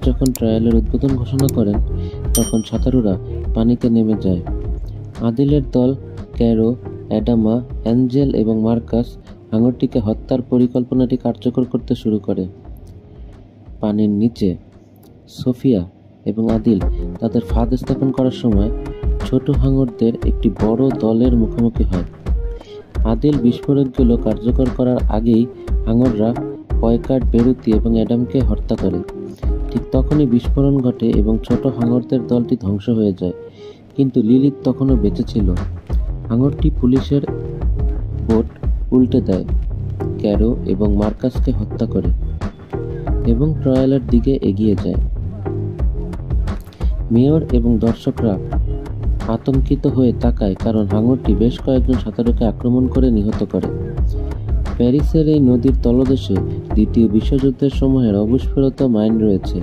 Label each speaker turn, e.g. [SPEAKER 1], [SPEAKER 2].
[SPEAKER 1] যখন ট্রায়ালের উদ্বোধন ঘোষণা করেন, তখন সাঁতারুরা পানিতে নেমে যায়। আদিলের দল ক্যারো, অ্যাডামা, অ্যাঞ্জেল এবং মার্কাস হাঙরটিকে হত্যার পরিকল্পনাটি কার্যকর করতে শুরু করে। পানির নিচে সোফিয়া এবং আদিল তাদের ফাঁদ স্থাপন করার সময় ছোট হাঙরদের একটি বড় দলের মুখোমুখি হয়। আদিল বিস্ফোরকগুলো কার্যকর করার আগেই হাঙররা পয়কার্ড, বেরুতি এবং অ্যাডামকে হত্যা করে। ঠিক তখনই বিস্ফোরণ ঘটে এবং ছোট হাঙরদের দলটি ধ্বংস হয়ে যায়, কিন্তু লিলিথ তখনও বেঁচে ছিল। হাঙরটি পুলিশের বোট উল্টে দেয়, ক্যারো এবং মার্কাসকে হত্যা করে এবং ট্রায়ালের দিকে এগিয়ে যায়। মেয়র এবং দর্শকরা আতঙ্কিত হয়ে তাকায়, কারণ হাঙরটি বেশ কয়েকজন সাঁতারুকে আক্রমণ করে নিহত করে। প্যারিসের এই নদীর তলদেশে দ্বিতীয় বিশ্বযুদ্ধের সময়ের অবিস্ফোরিত মাইন রয়েছে,